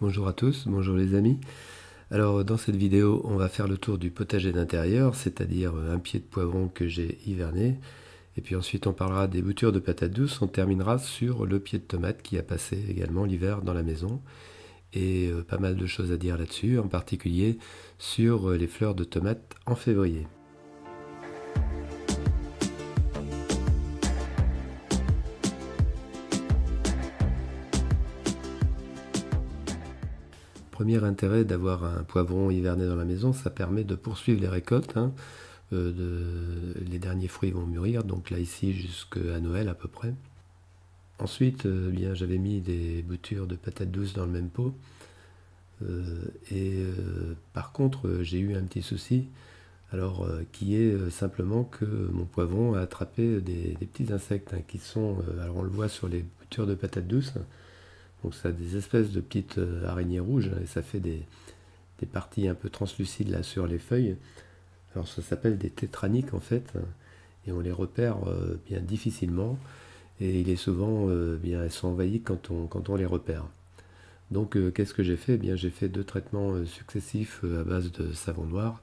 Bonjour à tous, bonjour les amis. Alors dans cette vidéo, on va faire le tour du potager d'intérieur, c'est-à-dire un pied de poivron que j'ai hiverné. Et puis ensuite on parlera des boutures de patates douces, on terminera sur le pied de tomate qui a passé également l'hiver dans la maison. Et pas mal de choses à dire là-dessus, en particulier sur les fleurs de tomates en février. Premier intérêt d'avoir un poivron hiverné dans la maison, ça permet de poursuivre les récoltes. Les derniers fruits vont mûrir, donc là ici jusqu'à Noël à peu près. Ensuite, bien j'avais mis des boutures de patates douces dans le même pot. Par contre, j'ai eu un petit souci, alors qui est simplement que mon poivron a attrapé des petits insectes qui sont, alors on le voit sur les boutures de patates douces. Donc ça a des espèces de petites araignées rouges et ça fait des parties un peu translucides là sur les feuilles. Alors ça s'appelle des tétraniques en fait, et on les repère bien difficilement, et il est souvent, bien, elles sont envahies quand on les repère. Donc qu'est-ce que j'ai fait? J'ai fait 2 traitements successifs à base de savon noir,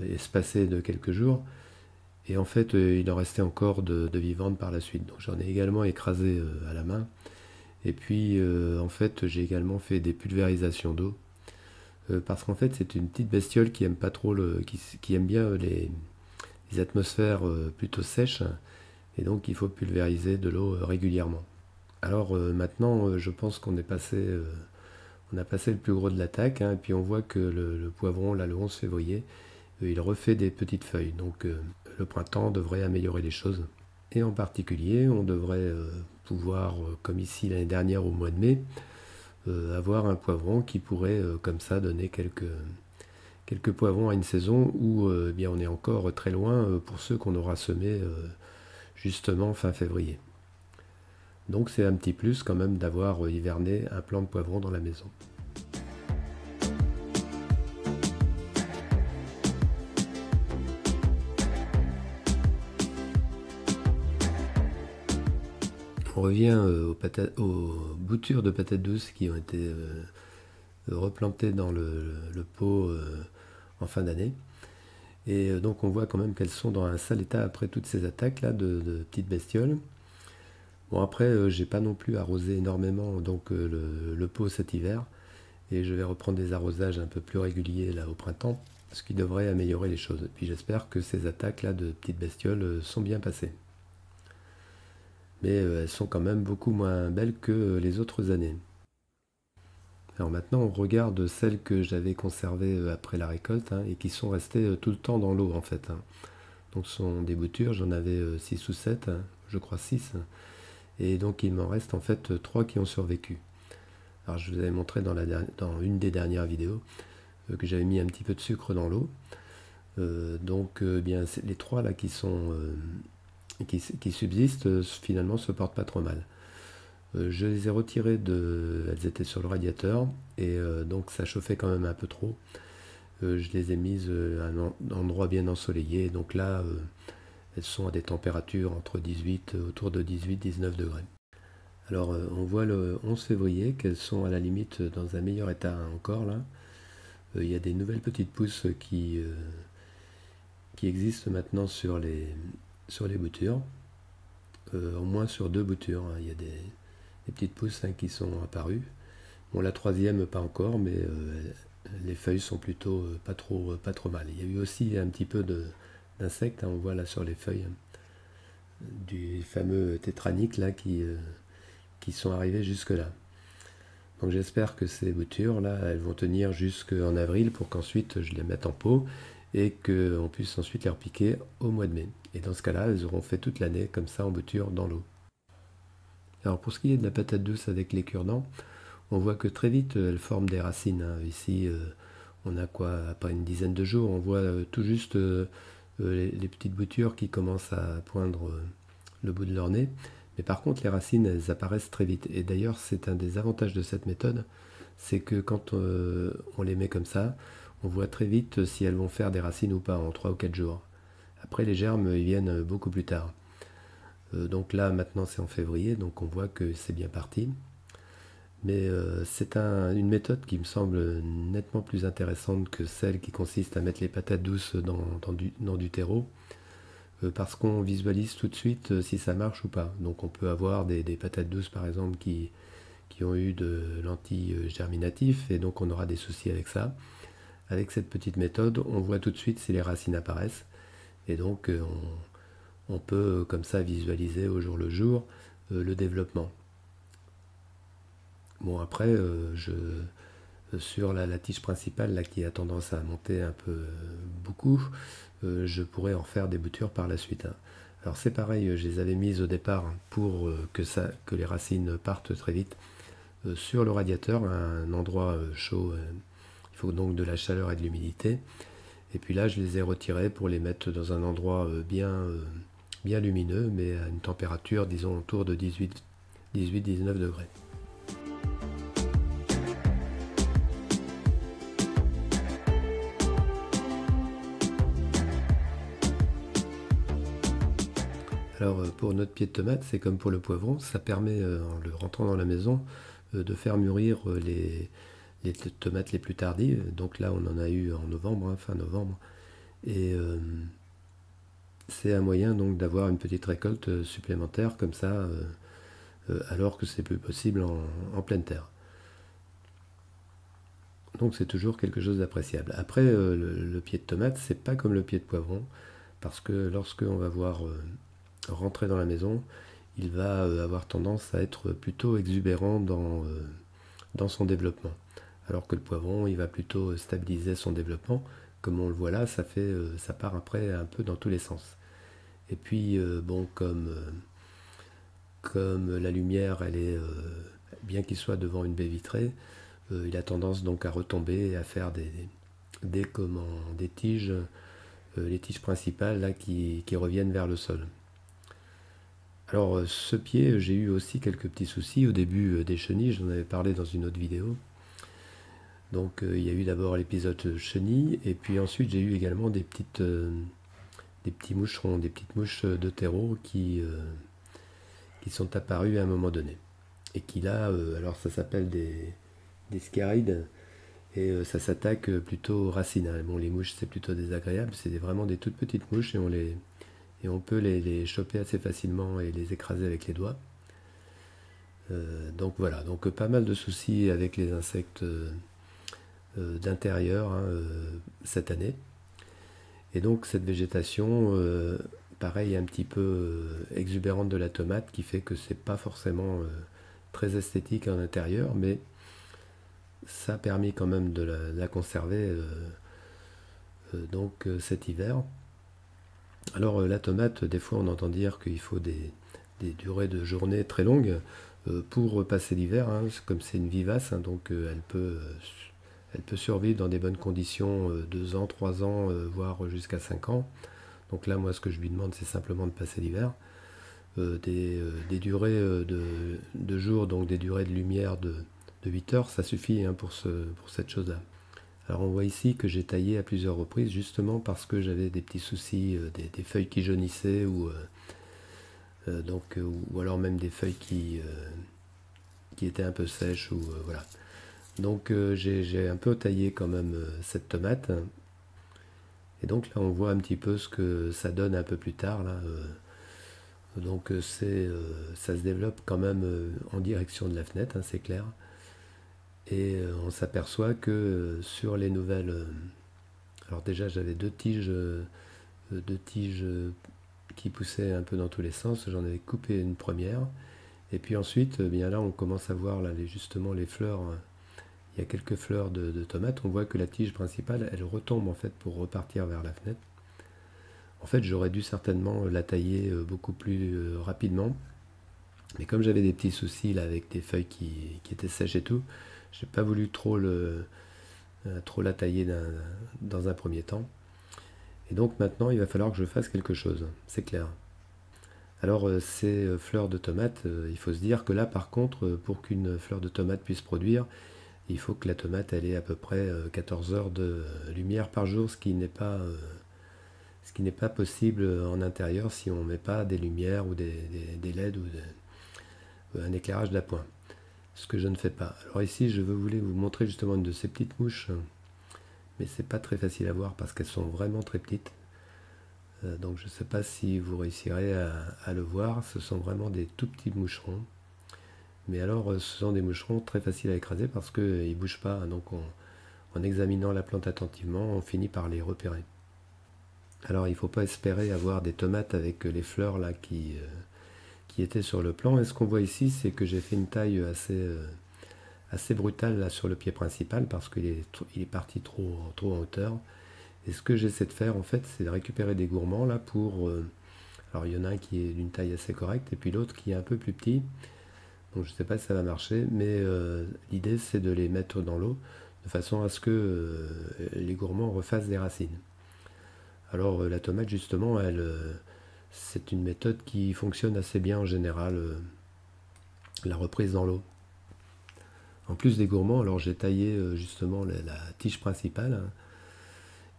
espacés de quelques jours, et en fait il en restait encore de vivantes par la suite. Donc j'en ai également écrasé à la main. Et puis en fait j'ai également fait des pulvérisations d'eau, parce qu'en fait c'est une petite bestiole qui aime pas trop qui aime bien les atmosphères plutôt sèches, et donc il faut pulvériser de l'eau régulièrement. Alors maintenant je pense qu'on est passé on a passé le plus gros de l'attaque, et puis on voit que le poivron là le 11 février il refait des petites feuilles, donc le printemps devrait améliorer les choses. Et en particulier, on devrait pouvoir, comme ici l'année dernière au mois de mai, avoir un poivron qui pourrait comme ça donner quelques poivrons à une saison où bien on est encore très loin pour ceux qu'on aura semés justement fin février. Donc c'est un petit plus quand même d'avoir hiverné un plant de poivron dans la maison. On revient aux boutures de patates douces qui ont été replantées dans le pot en fin d'année. Et donc on voit quand même qu'elles sont dans un sale état après toutes ces attaques là de petites bestioles. Bon après j'ai pas non plus arrosé énormément donc le pot cet hiver, et je vais reprendre des arrosages un peu plus réguliers là au printemps, ce qui devrait améliorer les choses. Et puis j'espère que ces attaques là de petites bestioles sont bien passées. Mais elles sont quand même beaucoup moins belles que les autres années. Alors maintenant on regarde celles que j'avais conservées après la récolte, et qui sont restées tout le temps dans l'eau en fait. Donc ce sont des boutures, j'en avais 6 ou 7, je crois 6. Et donc il m'en reste en fait 3 qui ont survécu. Alors je vous avais montré dans une des dernières vidéos que j'avais mis un petit peu de sucre dans l'eau. Donc bien les 3 là qui subsistent finalement se portent pas trop mal. Je les ai retirées elles étaient sur le radiateur, et donc ça chauffait quand même un peu trop. Je les ai mises à un endroit bien ensoleillé, donc là elles sont à des températures autour de 18-19 degrés. Alors on voit le 11 février qu'elles sont à la limite dans un meilleur état encore là. Il y a des nouvelles petites pousses qui existent maintenant sur les boutures, au moins sur 2 boutures. Il y a des petites pousses qui sont apparues. Bon, la troisième pas encore, mais les feuilles sont plutôt pas trop mal. Il y a eu aussi un petit peu d'insectes, on voit là sur les feuilles du fameux tétranique là qui sont arrivés jusque là. Donc j'espère que ces boutures là elles vont tenir jusqu'en avril pour qu'ensuite je les mette en pot et qu'on puisse ensuite les repiquer au mois de mai. Et dans ce cas là elles auront fait toute l'année comme ça en bouture dans l'eau. Alors pour ce qui est de la patate douce avec les cure-dents, on voit que très vite elles forment des racines. Ici on a quoi, après une dizaine de jours, on voit tout juste les petites boutures qui commencent à poindre le bout de leur nez. Mais par contre les racines elles apparaissent très vite. Et d'ailleurs c'est un des avantages de cette méthode, c'est que quand on les met comme ça, on voit très vite si elles vont faire des racines ou pas en 3 ou 4 jours. Après les germes ils viennent beaucoup plus tard. Donc là maintenant c'est en février, donc on voit que c'est bien parti. Mais c'est une méthode qui me semble nettement plus intéressante que celle qui consiste à mettre les patates douces dans du terreau, parce qu'on visualise tout de suite si ça marche ou pas. Donc on peut avoir des patates douces par exemple qui ont eu de l'anti-germinatif, et donc on aura des soucis avec ça. Avec cette petite méthode, on voit tout de suite si les racines apparaissent, et donc on peut comme ça visualiser au jour le jour le développement. Bon, après, sur la tige principale là, qui a tendance à monter un peu beaucoup, je pourrais en faire des boutures par la suite, hein. Alors c'est pareil, je les avais mises au départ pour que les racines partent très vite sur le radiateur, à un endroit chaud. Il faut donc de la chaleur et de l'humidité. Et puis là, je les ai retirées pour les mettre dans un endroit bien lumineux, mais à une température, disons, autour de 18-19 degrés. Alors pour notre pied de tomate, c'est comme pour le poivron, ça permet, en le rentrant dans la maison, de faire mûrir les tomates les plus tardives. Donc là, on en a eu en novembre, hein, fin novembre. Et c'est un moyen donc d'avoir une petite récolte supplémentaire comme ça, alors que c'est plus possible en pleine terre. Donc c'est toujours quelque chose d'appréciable. Après, le pied de tomate, c'est pas comme le pied de poivron, parce que lorsque on va voir rentrer dans la maison, il va avoir tendance à être plutôt exubérant dans son développement. Alors que le poivron, il va plutôt stabiliser son développement. Comme on le voit là, ça part après un peu dans tous les sens. Et puis, bon, comme la lumière, elle est, bien qu'il soit devant une baie vitrée, il a tendance donc à retomber et à faire des tiges, les tiges principales là, qui reviennent vers le sol. Alors ce pied, j'ai eu aussi quelques petits soucis au début des chenilles, j'en avais parlé dans une autre vidéo. Donc il y a eu d'abord l'épisode chenille, et puis ensuite j'ai eu également des petits moucherons, des petites mouches de terreau qui sont apparues à un moment donné. Et qui là, alors ça s'appelle des scarides, et ça s'attaque plutôt aux racines, hein. Bon, les mouches c'est plutôt désagréable, c'est vraiment des toutes petites mouches, et on peut les choper assez facilement et les écraser avec les doigts. Donc voilà, donc pas mal de soucis avec les insectes d'intérieur, hein, cette année. Et donc cette végétation, pareil, un petit peu exubérante de la tomate, qui fait que c'est pas forcément très esthétique en intérieur, mais ça a permis quand même de la conserver donc cet hiver. Alors la tomate, des fois on entend dire qu'il faut des durées de journée très longues pour passer l'hiver, hein. Comme c'est une vivace, hein, donc elle peut survivre dans des bonnes conditions 2 ans, 3 ans, voire jusqu'à 5 ans. Donc là, moi, ce que je lui demande, c'est simplement de passer l'hiver. Des durées de jour, donc des durées de lumière de 8 heures, ça suffit, hein, pour cette chose-là. Alors on voit ici que j'ai taillé à plusieurs reprises, justement parce que j'avais des petits soucis, des feuilles qui jaunissaient, ou alors même des feuilles qui étaient un peu sèches, ou voilà. Donc j'ai un peu taillé quand même cette tomate. Et donc là on voit un petit peu ce que ça donne un peu plus tard là. Donc ça se développe quand même en direction de la fenêtre, hein, c'est clair. Et on s'aperçoit que sur les nouvelles... alors déjà j'avais deux tiges qui poussaient un peu dans tous les sens. J'en avais coupé une première. Et puis ensuite, bien là on commence à voir là, justement les fleurs. Il y a quelques fleurs de tomates. On voit que la tige principale, elle retombe en fait pour repartir vers la fenêtre. En fait, j'aurais dû certainement la tailler beaucoup plus rapidement. Mais comme j'avais des petits soucis là avec des feuilles qui étaient sèches et tout, j'ai pas voulu trop la tailler dans un premier temps. Et donc maintenant, il va falloir que je fasse quelque chose, c'est clair. Alors ces fleurs de tomates, il faut se dire que là par contre, pour qu'une fleur de tomate puisse produire, il faut que la tomate elle ait à peu près 14 heures de lumière par jour, ce qui n'est pas possible en intérieur si on ne met pas des lumières ou des LED ou un éclairage d'appoint. ce que je ne fais pas. Alors ici, voulais vous montrer justement une de ces petites mouches, mais c'est pas très facile à voir parce qu'elles sont vraiment très petites. Donc je ne sais pas si vous réussirez à le voir. Ce sont vraiment des tout petits moucherons. Mais alors, ce sont des moucherons très faciles à écraser parce qu'ils ne bougent pas. Donc en examinant la plante attentivement, on finit par les repérer. Alors il ne faut pas espérer avoir des tomates avec les fleurs là qui étaient sur le plan. Et ce qu'on voit ici, c'est que j'ai fait une taille assez brutale là sur le pied principal parce qu'il est parti trop en hauteur. Et ce que j'essaie de faire en fait, c'est de récupérer des gourmands là pour... alors il y en a un qui est d'une taille assez correcte et puis l'autre qui est un peu plus petit. Donc je ne sais pas si ça va marcher, mais l'idée c'est de les mettre dans l'eau de façon à ce que les gourmands refassent des racines. Alors la tomate justement, c'est une méthode qui fonctionne assez bien en général, la reprise dans l'eau. En plus des gourmands, alors j'ai taillé justement la tige principale, hein,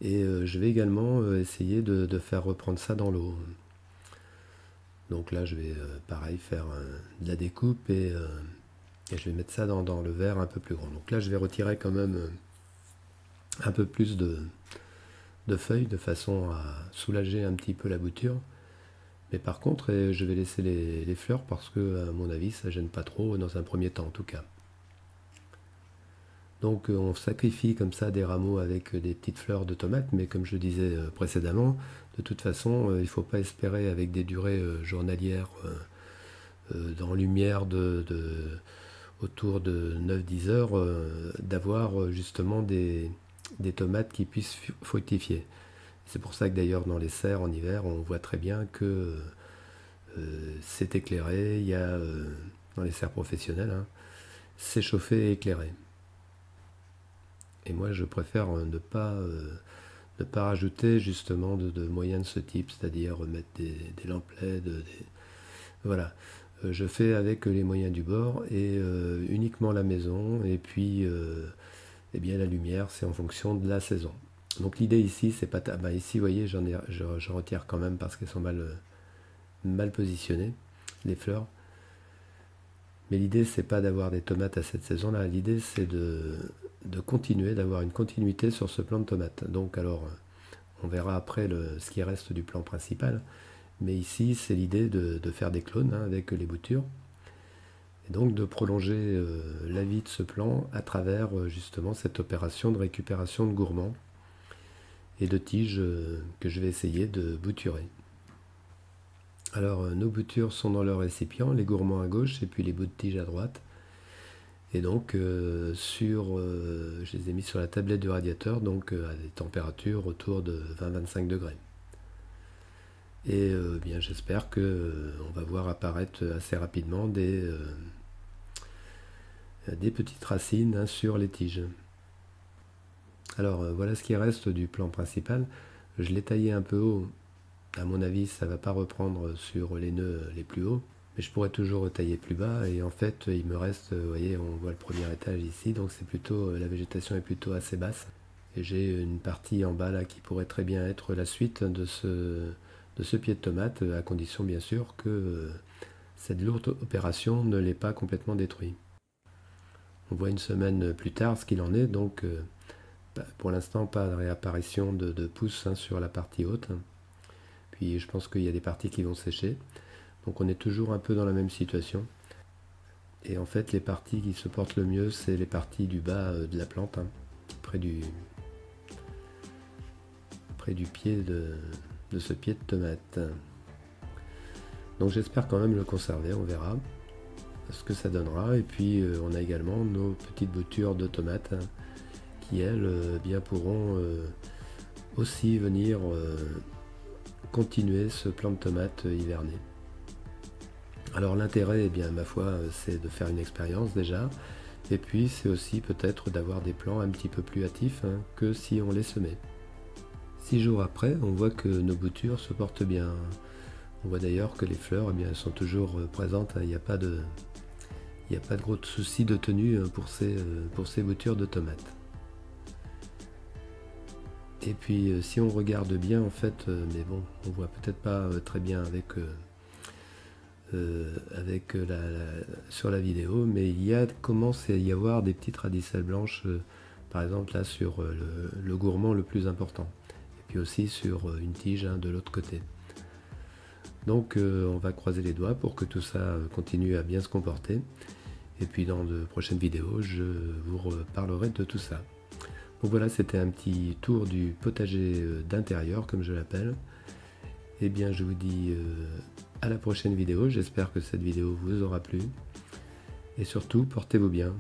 et je vais également essayer de faire reprendre ça dans l'eau. Donc là je vais pareil faire de la découpe et je vais mettre ça dans le verre un peu plus grand. Donc là je vais retirer quand même un peu plus de feuilles de façon à soulager un petit peu la bouture. Mais par contre je vais laisser les fleurs parce que à mon avis ça gêne pas trop dans un premier temps en tout cas. Donc on sacrifie comme ça des rameaux avec des petites fleurs de tomates, mais comme je disais précédemment, de toute façon il ne faut pas espérer avec des durées journalières dans lumière autour de 9-10 heures d'avoir justement des tomates qui puissent fructifier. C'est pour ça que d'ailleurs dans les serres en hiver on voit très bien que c'est éclairé, il y a dans les serres professionnelles, hein, c'est chauffé et éclairé. Et moi, je préfère ne pas rajouter justement de moyens de ce type, c'est-à-dire mettre des lampes LED. Voilà. Je fais avec les moyens du bord et uniquement la maison. Et puis, eh bien, la lumière, c'est en fonction de la saison. Donc l'idée ici, c'est pas... Bah, ici, vous voyez, je retire quand même parce qu'elles sont mal positionnées, les fleurs. Mais l'idée, c'est pas d'avoir des tomates à cette saison-là. L'idée, c'est de continuer, d'avoir une continuité sur ce plant de tomates. Donc, alors, on verra après ce qui reste du plan principal. Mais ici, c'est l'idée de faire des clones hein, avec les boutures. Et donc, de prolonger la vie de ce plan à travers justement cette opération de récupération de gourmands et de tiges que je vais essayer de bouturer. Alors, nos boutures sont dans leur récipient, les gourmands à gauche et puis les bouts de tige à droite. Et donc, je les ai mis sur la tablette du radiateur, donc à des températures autour de 20-25 degrés. Et bien, j'espère que on va voir apparaître assez rapidement des petites racines hein, sur les tiges. Alors, voilà ce qui reste du plan principal. Je l'ai taillé un peu haut. À mon avis, ça ne va pas reprendre sur les nœuds les plus hauts. Mais je pourrais toujours tailler plus bas. Et en fait, il me reste, vous voyez, on voit le premier étage ici. Donc c'est plutôt, la végétation est plutôt assez basse. Et j'ai une partie en bas là qui pourrait très bien être la suite de ce pied de tomate, à condition bien sûr que cette lourde opération ne l'ait pas complètement détruit. On voit une semaine plus tard ce qu'il en est. Donc pour l'instant, pas de réapparition de pousses hein, sur la partie haute. Puis je pense qu'il y a des parties qui vont sécher. Donc on est toujours un peu dans la même situation. Et en fait, les parties qui se portent le mieux, c'est les parties du bas de la plante, hein, près du pied de ce pied de tomate. Donc j'espère quand même le conserver, on verra ce que ça donnera. Et puis on a également nos petites boutures de tomates hein, qui elles bien pourront aussi venir continuer ce plant de tomates hiverné. Alors l'intérêt, eh bien, ma foi, c'est de faire une expérience déjà, et puis c'est aussi peut-être d'avoir des plants un petit peu plus hâtifs hein, que si on les semait. 6 jours après, on voit que nos boutures se portent bien. On voit d'ailleurs que les fleurs, eh bien, elles sont toujours présentes, il n'y a pas de gros soucis de tenue pour ces boutures de tomates. Et puis si on regarde bien en fait, mais bon, on voit peut-être pas très bien avec avec sur la vidéo, mais commence à y avoir des petites radicelles blanches, par exemple là sur le gourmand le plus important, et puis aussi sur une tige de l'autre côté. Donc on va croiser les doigts pour que tout ça continue à bien se comporter, et puis dans de prochaines vidéos je vous reparlerai de tout ça. Donc voilà, c'était un petit tour du potager d'intérieur comme je l'appelle. Et bien je vous dis à la prochaine vidéo, j'espère que cette vidéo vous aura plu. Et surtout, portez-vous bien.